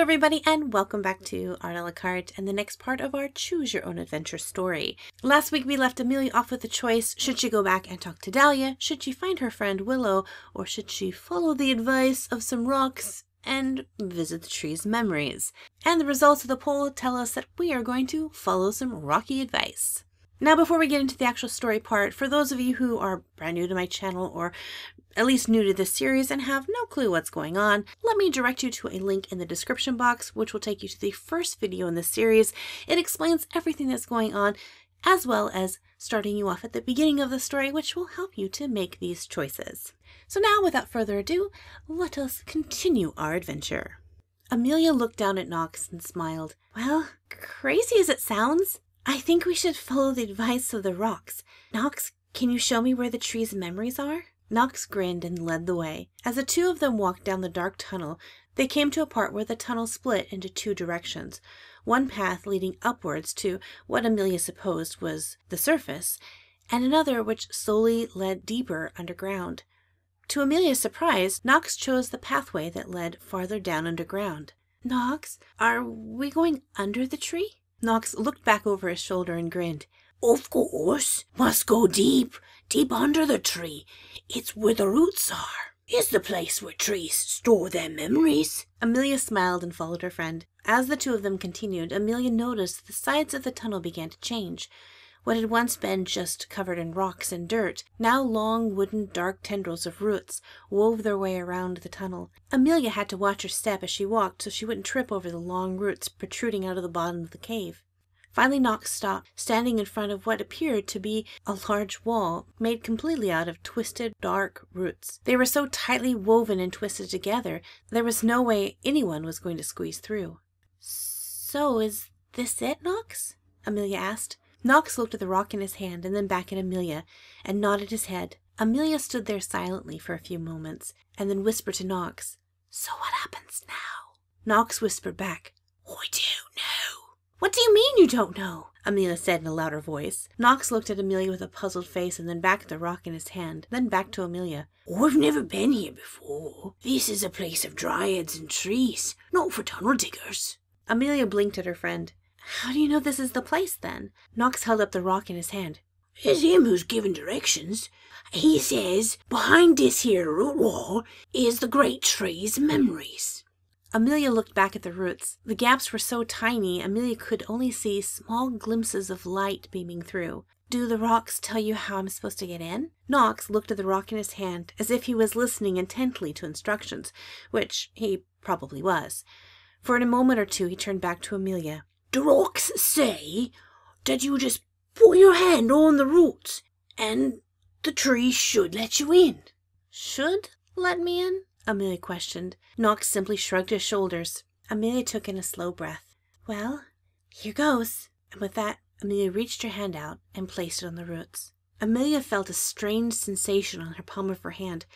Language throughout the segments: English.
everybody, and welcome back to Art a la Carte and the next part of our Choose Your Own Adventure story. Last week we left Amelia off with a choice. Should she go back and talk to Dahlia? Should she find her friend Willow? Or should she follow the advice of some rocks and visit the tree's memories? And the results of the poll tell us that we are going to follow some rocky advice. Now, before we get into the actual story part, for those of you who are brand new to my channel or at least new to this series and have no clue what's going on, let me direct you to a link in the description box, which will take you to the first video in this series. It explains everything that's going on, as well as starting you off at the beginning of the story, which will help you to make these choices. So now, without further ado, let us continue our adventure. Amelia looked down at Knox and smiled. Well, crazy as it sounds, I think we should follow the advice of the rocks. Knox, can you show me where the tree's memories are? Knox grinned and led the way. As the two of them walked down the dark tunnel, they came to a part where the tunnel split into two directions. One path leading upwards to what Amelia supposed was the surface, and another which slowly led deeper underground. To Amelia's surprise, Knox chose the pathway that led farther down underground. Knox, are we going under the tree? Knox looked back over his shoulder and grinned. Of course. Must go deep under the tree. It's where the roots are. It's the place where trees store their memories. Amelia smiled and followed her friend. As the two of them continued, Amelia noticed the sides of the tunnel began to change. What had once been just covered in rocks and dirt, now long wooden dark tendrils of roots wove their way around the tunnel. Amelia had to watch her step as she walked so she wouldn't trip over the long roots protruding out of the bottom of the cave. Finally, Knox stopped, standing in front of what appeared to be a large wall made completely out of twisted, dark roots. They were so tightly woven and twisted together, there was no way anyone was going to squeeze through. So, is this it, Knox? Amelia asked. Knox looked at the rock in his hand and then back at Amelia and nodded his head. Amelia stood there silently for a few moments and then whispered to Knox, So what happens now? Knox whispered back, I don't know. What do you mean you don't know? Amelia said in a louder voice. Knox looked at Amelia with a puzzled face and then back at the rock in his hand, then back to Amelia. I've never been here before. This is a place of dryads and trees, not for tunnel diggers. Amelia blinked at her friend. How do you know this is the place, then? Knox held up the rock in his hand. It's him who's giving directions. He says, behind this here root wall is the great tree's memories. Amelia looked back at the roots. The gaps were so tiny, Amelia could only see small glimpses of light beaming through. Do the rocks tell you how I'm supposed to get in? Knox looked at the rock in his hand as if he was listening intently to instructions, which he probably was. For in a moment or two he turned back to Amelia. The rocks say that you just put your hand on the roots, and the tree should let you in. Should let me in? Amelia questioned. Knox simply shrugged his shoulders. Amelia took in a slow breath. Well, here goes. And with that, Amelia reached her hand out and placed it on the roots. Amelia felt a strange sensation on her palm of her hand.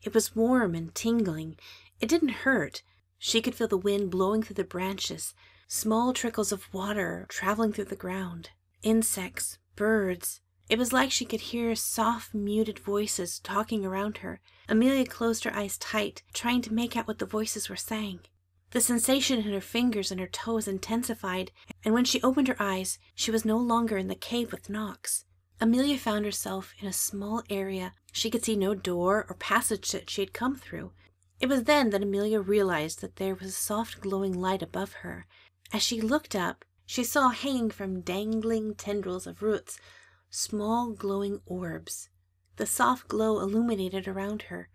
It was warm and tingling. It didn't hurt. She could feel the wind blowing through the branches, small trickles of water traveling through the ground, insects, birds. It was like she could hear soft, muted voices talking around her. Amelia closed her eyes tight, trying to make out what the voices were saying. The sensation in her fingers and her toes intensified, and when she opened her eyes, she was no longer in the cave with Knox. Amelia found herself in a small area. She could see no door or passage that she had come through. It was then that Amelia realized that there was a soft glowing light above her. As she looked up, she saw hanging from dangling tendrils of roots small glowing orbs. The soft glow illuminated around her.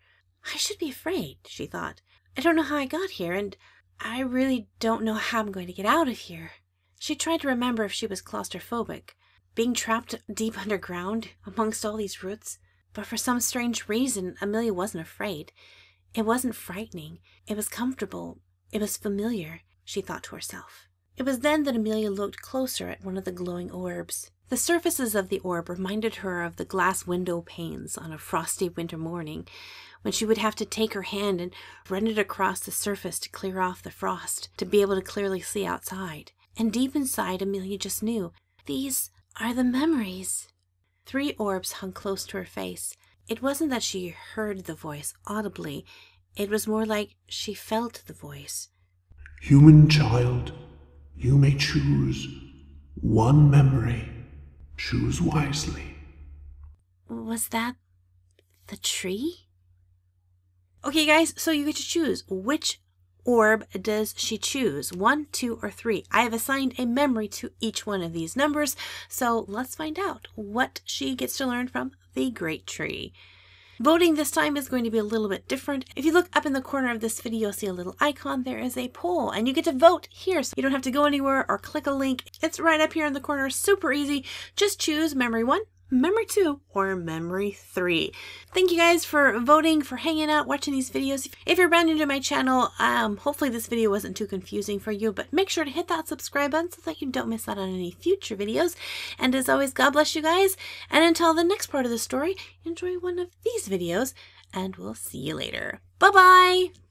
I should be afraid, she thought. I don't know how I got here, and I really don't know how I'm going to get out of here. She tried to remember if she was claustrophobic, being trapped deep underground amongst all these roots. But for some strange reason, Amelia wasn't afraid. It wasn't frightening. It was comfortable. It was familiar, she thought to herself. It was then that Amelia looked closer at one of the glowing orbs. The surfaces of the orb reminded her of the glass window panes on a frosty winter morning, when she would have to take her hand and run it across the surface to clear off the frost, to be able to clearly see outside. And deep inside, Amelia just knew, these are the memories. 3 orbs hung close to her face. It wasn't that she heard the voice audibly. It was more like she felt the voice. Human child, you may choose one memory. Choose wisely. Was that the tree? Okay, guys, so you get to choose. Which orb does she choose? 1, 2, or 3? I have assigned a memory to each one of these numbers, so let's find out what she gets to learn from the Great Tree. Voting this time is going to be a little bit different. If you look up in the corner of this video, see a little icon, there is a poll, and you get to vote here. So you don't have to go anywhere or click a link. It's right up here in the corner, super easy. Just choose memory 1, memory 2, or memory 3. Thank you guys for voting, for hanging out, watching these videos. If you're brand new to my channel, hopefully this video wasn't too confusing for you, but make sure to hit that subscribe button so that you don't miss out on any future videos. And as always, God bless you guys. And until the next part of the story, enjoy one of these videos, and we'll see you later. Bye-bye!